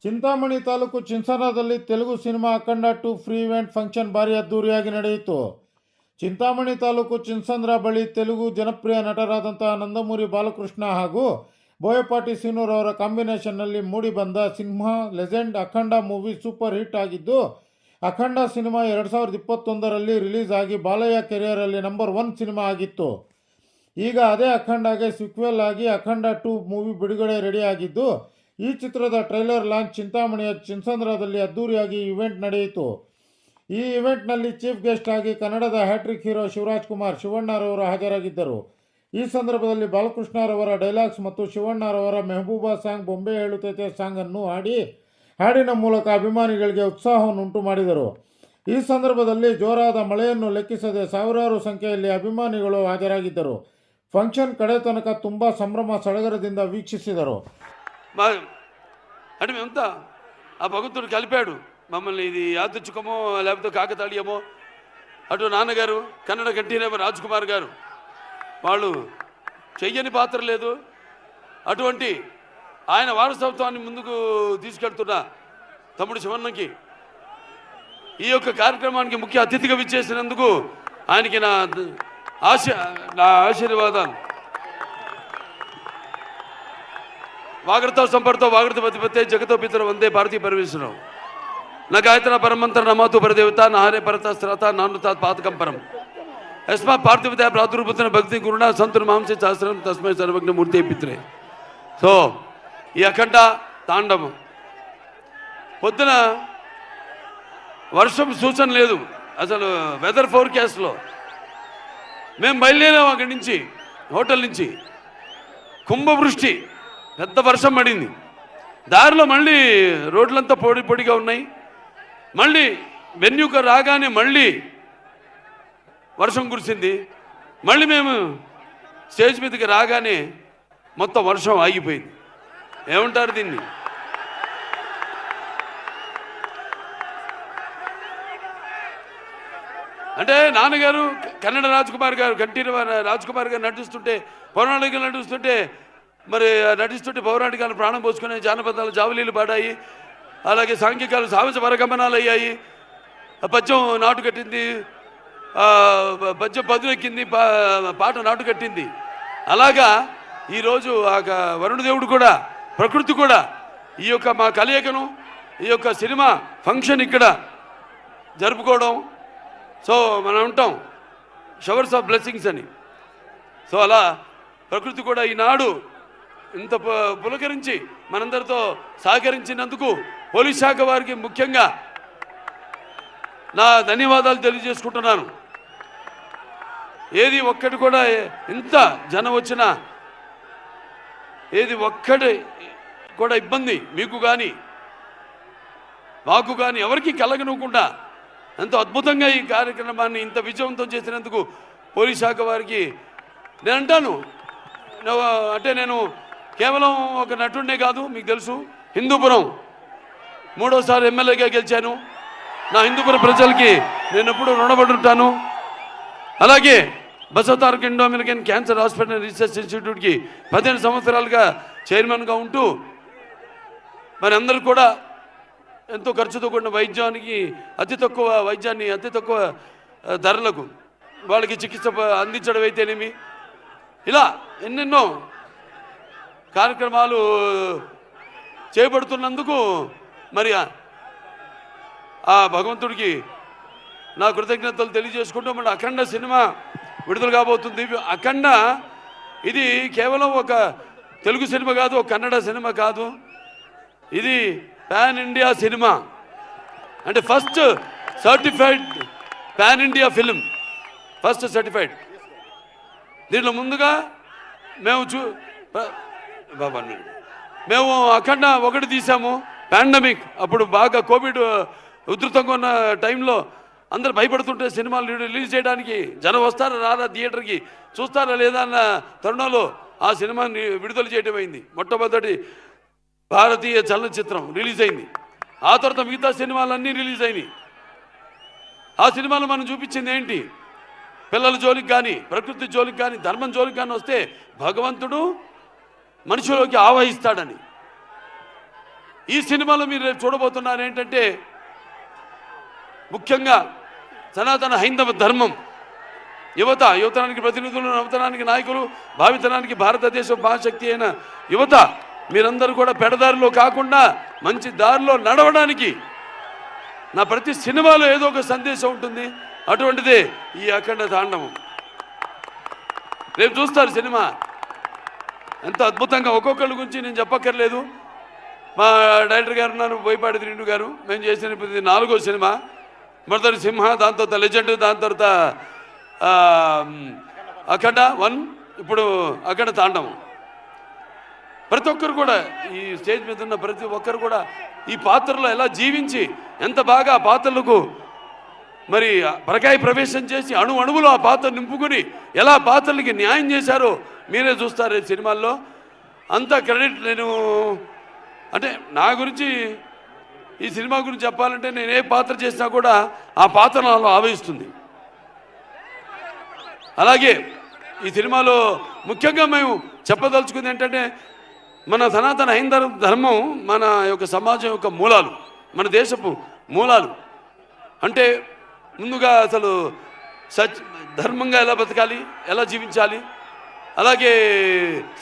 Chintamani taluk ಚಿನ್ಸನದಲ್ಲಿ Telugu cinema ಅಖಂಡ 2 free event function ಭಾರಿ ಅದ್ದೂರಿಯಾಗಿ ನಡೆಯಿತು. ಚಿಂತಾಮಣಿ ತಾಲೂಕು ಚಿನ್ಸಂದ್ರ ಬಳಿ ತೆಲುಗು ಜನಪ್ರಿಯ ನಟರಾದಂಥ ನಂದಮೂರಿ ಬಾಲಕೃಷ್ಣ ಹಾಗೂ ಬೋಯಪಾಟಿ ಸೀನೂರ್ ಅವರ ಕಾಂಬಿನೇಷನ್ನಲ್ಲಿ ಮೂಡಿಬಂದ ಸಿನಿಮಾ ಲೆಜೆಂಡ್ ಅಖಂಡ ಮೂವಿ ಸೂಪರ್ ಹಿಟ್ ಆಗಿದ್ದು, ಅಖಂಡ ಸಿನಿಮಾ 2021ರಲ್ಲಿ ರಿಲೀಸ್ ಆಗಿ ಬಾಲಯ್ಯ ಕೆರಿಯರಲ್ಲಿ ನಂಬರ್ 1 ಸಿನಿಮಾ ಆಗಿತ್ತು. ಈಗ ಅದೇ ಅಖಂಡಗೆ ಸಿಕ್ವೆಲ್ ಆಗಿ ಅಖಂಡ 2 ಮೂವಿ ಬಿಡುಗಡೆ ರೆಡಿಯಾಗಿದ್ದು, ಈ ಚಿತ್ರದ ಟ್ರೈಲರ್ ಲಾಂಚ್ ಚಿಂತಾಮಣಿಯ ಚಿನ್ಸಂದ್ರದಲ್ಲಿ ಅದ್ದೂರಿಯಾಗಿ ಇವೆಂಟ್ ನಡೆಯಿತು. ಈ ಇವೆಂಟ್ನಲ್ಲಿ ಚೀಫ್ ಗೆಸ್ಟ್ ಆಗಿ ಕನ್ನಡದ ಹ್ಯಾಟ್ರಿಕ್ ಹೀರೋ ಶಿವರಾಜ್ ಕುಮಾರ್ ಶಿವಣ್ಣರವರು ಹಾಜರಾಗಿದ್ದರು. ಈ ಸಂದರ್ಭದಲ್ಲಿ ಬಾಲಕೃಷ್ಣರವರ ಡೈಲಾಗ್ಸ್ ಮತ್ತು ಶಿವಣ್ಣರವರ ಮೆಹಬೂಬಾ ಸಾಂಗ್ ಬೊಂಬೆ ಹೇಳುತ್ತೈತೆ ಸಾಂಗನ್ನು ಹಾಡಿನ ಮೂಲಕ ಅಭಿಮಾನಿಗಳಿಗೆ ಉತ್ಸಾಹವನ್ನುಂಟು ಮಾಡಿದರು. ಈ ಸಂದರ್ಭದಲ್ಲಿ ಜೋರಾದ ಮಳೆಯನ್ನು ಲೆಕ್ಕಿಸದೆ ಸಾವಿರಾರು ಸಂಖ್ಯೆಯಲ್ಲಿ ಅಭಿಮಾನಿಗಳು ಹಾಜರಾಗಿದ್ದರು. ఫంక్షన్ కడే తనక ತುಂಬ సంభ్రమ సడగరದಿಂದ వీక్షిಸಿದರು. అంటే మేమంతా ఆ భగవంతుడు కలిపాడు మమ్మల్ని. ఇది యాదృచ్ఛికమో లేకపోతే కాకతాళీయమో, అటు నాన్నగారు కన్నడ కంఠీరవ రాజ్ కుమార్ గారు వాళ్ళు చెయ్యని పాత్ర లేదు. అటువంటి ఆయన వారసత్వాన్ని ముందుకు తీసుకెళ్తున్న తమ్ముడు శివన్నకి ఈ యొక్క కార్యక్రమానికి ముఖ్య అతిథిగా విచ్చేసినందుకు ఆయనకి నా ఆశీర్వాదాలు. వాగర్తో సంపర్తో వాగర్త పతిపతే జగతో పితర వందే భారతీయ పరమేశ్వరం నా గాయత్ర పరమంత్ర నమాతు పరదేవత నాహరే పరతస్త్రత నానుతా పాతకం పరం యస్మా పార్థివత ప్రాదుర్భూతన భక్తి గురుణ సంతున మాంసే శాస్త్రం తస్మై సర్వజ్ఞ మూర్తి పిత్రే. సో ఈ అఖండ తాండవం పొద్దున వర్షం సూచన లేదు, అసలు వెదర్ ఫోర్కాస్ట్లో మేము బయలుదేరాం. అక్కడి నుంచి హోటల్ నుంచి కుంభవృష్టి, పెద్ద వర్షం పడింది. దారిలో మళ్ళీ రోడ్లంతా పొడిగా ఉన్నాయి. మళ్ళీ వెన్యూకు రాగానే మళ్ళీ వర్షం కురిసింది. మళ్ళీ మేము స్టేజ్ మీదకి రాగానే మొత్తం వర్షం ఆగిపోయింది. ఏమంటారు దీన్ని? అంటే నాన్నగారు కన్నడ రాజ్ కుమార్ గారు కంఠీరవ రాజ్ కుమార్ గారు నటిస్తుంటే, పౌరాణికలు నటిస్తుంటే, మరి నటిస్తుంటే పౌరాణికాలు ప్రాణం పోసుకునే జానపదాలు జావలీలు పాడాయి. అలాగే సాంఘికాలు సాహస పరగమనాలు అయ్యాయి. పద్యం నాటు కట్టింది, పద్యం పదునెక్కింది, పాట నాటు కట్టింది. అలాగా ఈరోజు ఆ వరుణదేవుడు కూడా, ప్రకృతి కూడా ఈ యొక్క మా కలయికను, ఈ యొక్క సినిమా ఫంక్షన్ ఇక్కడ జరుపుకోవడం. సో మనం ఉంటాం షవర్స్ ఆఫ్ బ్లెస్సింగ్స్ అని. సో అలా ప్రకృతి కూడా ఈనాడు ఇంత పులకరించి మనందరితో సహకరించినందుకు పోలీస్ శాఖ వారికి ముఖ్యంగా నా ధన్యవాదాలు తెలియజేసుకుంటున్నాను. ఏది ఒక్కటి కూడా ఇంత జనం వచ్చినా ఏది ఒక్కటి కూడా ఇబ్బంది మీకు కానీ మాకు కానీ ఎవరికి కలగనుకుండా ఎంతో అద్భుతంగా ఈ కార్యక్రమాన్ని ఇంత విజయవంతం చేసినందుకు పోలీస్ శాఖ వారికి నేను అంటాను. అంటే నేను కేవలం ఒక నటుడినే కాదు, మీకు తెలుసు హిందూపురం 3వ సారి ఎమ్మెల్యేగా గెలిచాను. నా హిందూపురం ప్రజలకి నేను ఎప్పుడూ రుణపడి ఉంటాను. అలాగే Basavatarakam Indo American cancer hospital research ఇన్స్టిట్యూట్కి 15 సంవత్సరాలుగా చైర్మన్గా ఉంటూ మరి అందరూ కూడా ఎంతో ఖర్చుతో కూడిన వైద్యానికి అతి తక్కువ ధరలకు వాళ్ళకి చికిత్స అందించడం అయితేనేమి, ఇలా ఎన్నెన్నో కార్యక్రమాలు చేపడుతున్నందుకు మరి ఆ భగవంతుడికి నా కృతజ్ఞతలు తెలియజేసుకుంటూ మన అఖండ సినిమా విడుదల కాబోతుంది. అఖండ ఇది కేవలం ఒక తెలుగు సినిమా కాదు, ఒక కన్నడ సినిమా కాదు, ఇది పాన్ ఇండియా సినిమా. అంటే first certified pan India film, first certified. దీంట్లో ముందుగా మేము అఖండ 1 తీసాము. పాండమిక్ అప్పుడు బాగా కోవిడ్ ఉధృతంగా ఉన్న టైంలో అందరు భయపడుతుంటే సినిమాలు రిలీజ్ చేయడానికి జనం వస్తారా రారా థియేటర్కి, చూస్తారా లేదా అన్న తరుణంలో ఆ సినిమాని విడుదల చేయడం అయింది. మొట్టమొదటి భారతీయ చలనచిత్రం రిలీజ్ అయింది. ఆ తర్వాత మిగతా సినిమాలన్నీ రిలీజ్ అయినాయి. ఆ సినిమాలు మనం చూపించింది ఏంటి? పిల్లల జోలికి కానీ, ప్రకృతి జోలికి కానీ, ధర్మం జోలికి కానీ వస్తే భగవంతుడు మనిషిలోకి ఆవహిస్తాడని. ఈ సినిమాలో మీరు రేపు చూడబోతున్నారు ఏంటంటే ముఖ్యంగా సనాతన హైందవ ధర్మం, యువతరానికి ప్రతినిధులు, నవతరానికి నాయకులు, భావితరానికి భారతదేశ మహాశక్తి అయిన యువత మీరందరూ కూడా పెడదారిలో కాకుండా మంచి దారిలో నడవడానికి నా ప్రతి సినిమాలో ఏదో ఒక సందేశం ఉంటుంది. అటువంటిదే ఈ అఖండ తాండవం. రేపు చూస్తారు సినిమా ఎంత అద్భుతంగా. ఒక్కొక్కరి గురించి నేను చెప్పక్కర్లేదు. మా డైరెక్టర్ గారు ఉన్నారు, బోయపాటి శ్రీను గారు. మేము చేసిన ఇది 4వ సినిమా. మొదటి సింహ, దాని తర్వాత లెజెండ్, దాని తర్వాత అఖండ 1, ఇప్పుడు అఖండ తాండవం. ప్రతి ఒక్కరు కూడా ఈ స్టేజ్ మీద ఉన్న ప్రతి ఒక్కరు కూడా ఈ పాత్రలో ఎలా జీవించి ఎంత బాగా ఆ పాత్రలకు మరి పరకాయ ప్రవేశం చేసి అణువులో ఆ పాత్ర నింపుకుని ఎలా పాత్రలకి న్యాయం చేశారో మీరే చూస్తారు ఈ సినిమాల్లో. అంత క్రెడిట్ నేను అంటే నా గురించి ఈ సినిమా గురించి చెప్పాలంటే నేను ఏ పాత్ర చేసినా కూడా ఆ పాత్ర నాలో ఆవహిస్తుంది. అలాగే ఈ సినిమాలో ముఖ్యంగా మేము చెప్పదలుచుకుంది ఏంటంటే మన సనాతన హైందవ ధర్మం మన యొక్క సమాజం యొక్క మూలాలు, మన దేశపు మూలాలు. అంటే ముందుగా అసలు ధర్మంగా ఎలా బతకాలి, ఎలా జీవించాలి, అలాగే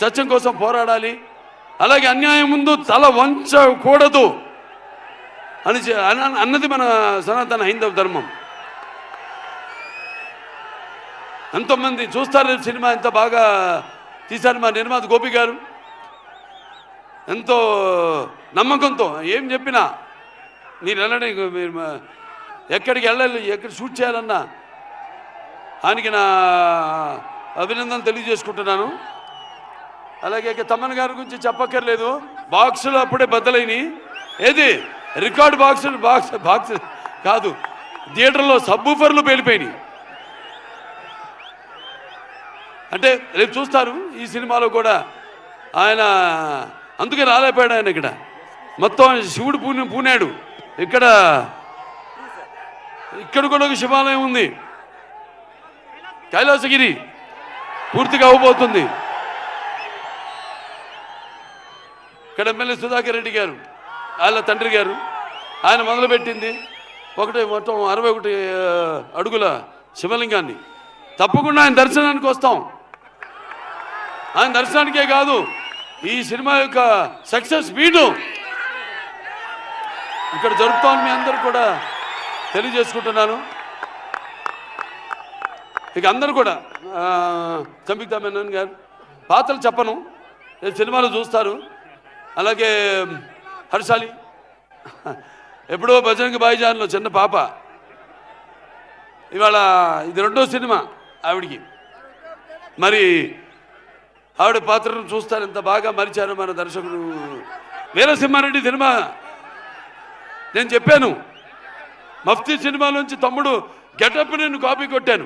సత్యం కోసం పోరాడాలి, అలాగే అన్యాయం ముందు తల వంచకూడదు అన్నది మన సనాతన హైందవ ధర్మం. ఎంతోమంది చూస్తారు సినిమా, ఎంత బాగా తీశారు మా నిర్మాత గోపి గారు. ఎంతో నమ్మకంతో ఏం చెప్పినా మీరు వెళ్ళండి, మీరు ఎక్కడికి వెళ్ళాలి, ఎక్కడ షూట్ చేయాలన్నా ఆయనకి నా అభినందనలు తెలియజేసుకుంటున్నాను. అలాగే తమ్మన్ గారి గురించి చెప్పక్కర్లేదు. బాక్సులు అప్పుడే బద్దలైనవి. ఏది రికార్డు బాక్స్ కాదు, థియేటర్లో సబ్బూఫర్లు పేలిపోయినాయి. అంటే రేపు చూస్తారు ఈ సినిమాలో కూడా ఆయన అందుకే రాలేపోయాడు. ఆయన మొత్తం శివుడు పూనాడు. ఇక్కడ కూడా ఒక శివాలయం ఉంది, కైలాసగిరి పూర్తిగా అవ్వబోతుంది. ఇక్కడ ఎమ్మెల్యే సుధాకర్ రెడ్డి గారు, వాళ్ళ తండ్రి గారు, ఆయన మొదలుపెట్టింది మొత్తం 61 అడుగుల శివలింగాన్ని. తప్పకుండా ఆయన దర్శనానికి వస్తాం. ఆయన దర్శనానికే కాదు, ఈ సినిమా యొక్క సక్సెస్ మీటు ఇక్కడ జరుపుతామని మీ అందరూ కూడా తెలియజేసుకుంటున్నాను. ఇక అందరూ కూడా సంయుక్త మేనన్ గారు పాత్రలు చెప్పను, సినిమాలు చూస్తారు. అలాగే హర్షాలి ఎప్పుడో భజనకి బాయిజాన్లో చిన్న పాప, ఇవాళ ఇది 2వ సినిమా ఆవిడికి. మరి ఆవిడ పాత్రను చూస్తారు, ఎంత బాగా మరిచారు మన దర్శకుడు. వీరసింహారెడ్డి సినిమా నేను చెప్పాను, మఫ్తీ సినిమాలోంచి తమ్ముడు గెటప్ నేను కాపీ కొట్టాను.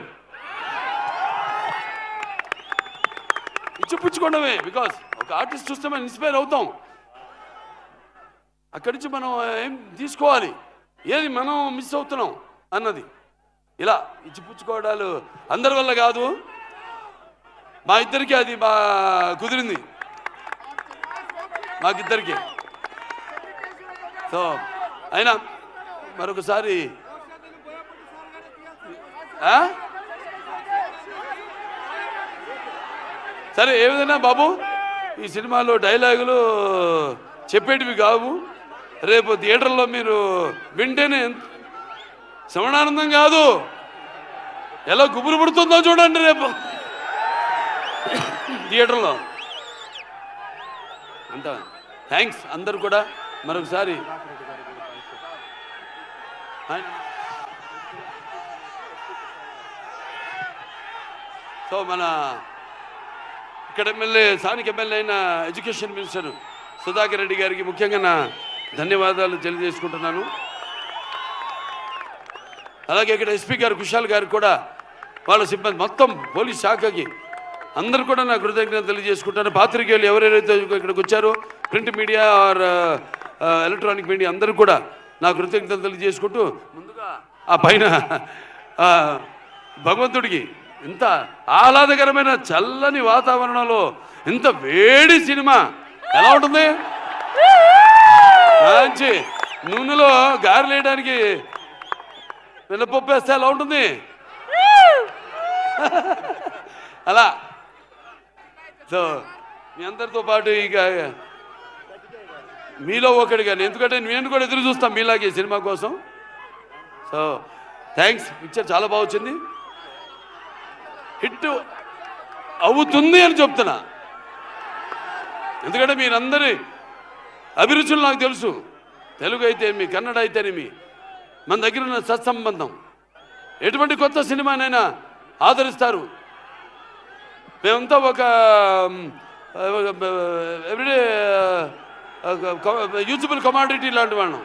ఇచ్చిపుచ్చుకోవడమే, బికాస్ ఒక ఆర్టిస్ట్ చూస్తే మనం ఇన్స్పైర్ అవుతాం. అక్కడి నుంచి మనం ఏం తీసుకోవాలి, ఏది మనం మిస్ అవుతున్నాం అన్నది. ఇలా ఇచ్చిపుచ్చుకోవడాలు అందరి వల్ల కాదు, మా ఇద్దరికి అది కుదిరింది, మాకిద్దరికి. సో అయినా మరొకసారి సరే ఏ విధంగా బాబు ఈ సినిమాలో డైలాగులు చెప్పేటివి కావు. రేపు థియేటర్లో మీరు వింటేనే శ్రవణానందం కాదు, ఎలా గుబురు పుడుతుందో చూడండి రేపు థియేటర్లో. అంత థ్యాంక్స్ అందరు కూడా మరొకసారి. సో మన ఇక్కడ ఎమ్మెల్యే, స్థానిక ఎమ్మెల్యే అయిన ఎడ్యుకేషన్ మినిస్టర్ సుధాకర్ రెడ్డి గారికి ముఖ్యంగా నా ధన్యవాదాలు తెలియజేసుకుంటున్నాను. అలాగే ఇక్కడ ఎస్పీ గారు కుషాల్ గారికి కూడా, వాళ్ళ సిబ్బంది మొత్తం పోలీస్ శాఖకి అందరూ కూడా నా కృతజ్ఞతలు తెలియజేసుకుంటాను. పాత్రికేయులు ఎవరెవరైతే ఇక్కడికి వచ్చారో, print media are electronic media అందరూ కూడా నా కృతజ్ఞతలు తెలియజేసుకుంటూ, ముందుగా ఆ పైన భగవంతుడికి ఇంత ఆహ్లాదకరమైన చల్లని వాతావరణంలో ఇంత వేడి సినిమా ఎలా ఉంటుంది? మంచి నూనెలో గారెలు వేయడానికి మినపప్పు వేస్తే ఎలా ఉంటుంది అలా. సో మీ అందరితో పాటు ఇక మీలో ఒకటిగానే, ఎందుకంటే నేను కూడా ఎదురు చూస్తాను మీలాగే సినిమా కోసం. So thanks. పిక్చర్ చాలా బాగా వచ్చింది, హిట్ అవుతుంది అని చెప్తున్నా. ఎందుకంటే మీరందరి అభిరుచులు నాకు తెలుసు. తెలుగు అయితేనేమి, కన్నడ అయితేనేమి, మన దగ్గర ఉన్న సత్సంబంధం. ఎటువంటి కొత్త సినిమానైనా ఆదరిస్తారు. మేమంతా ఒక ఎవ్రీడే యూజబుల్ కమాడిటీ లాంటి వాళ్ళం.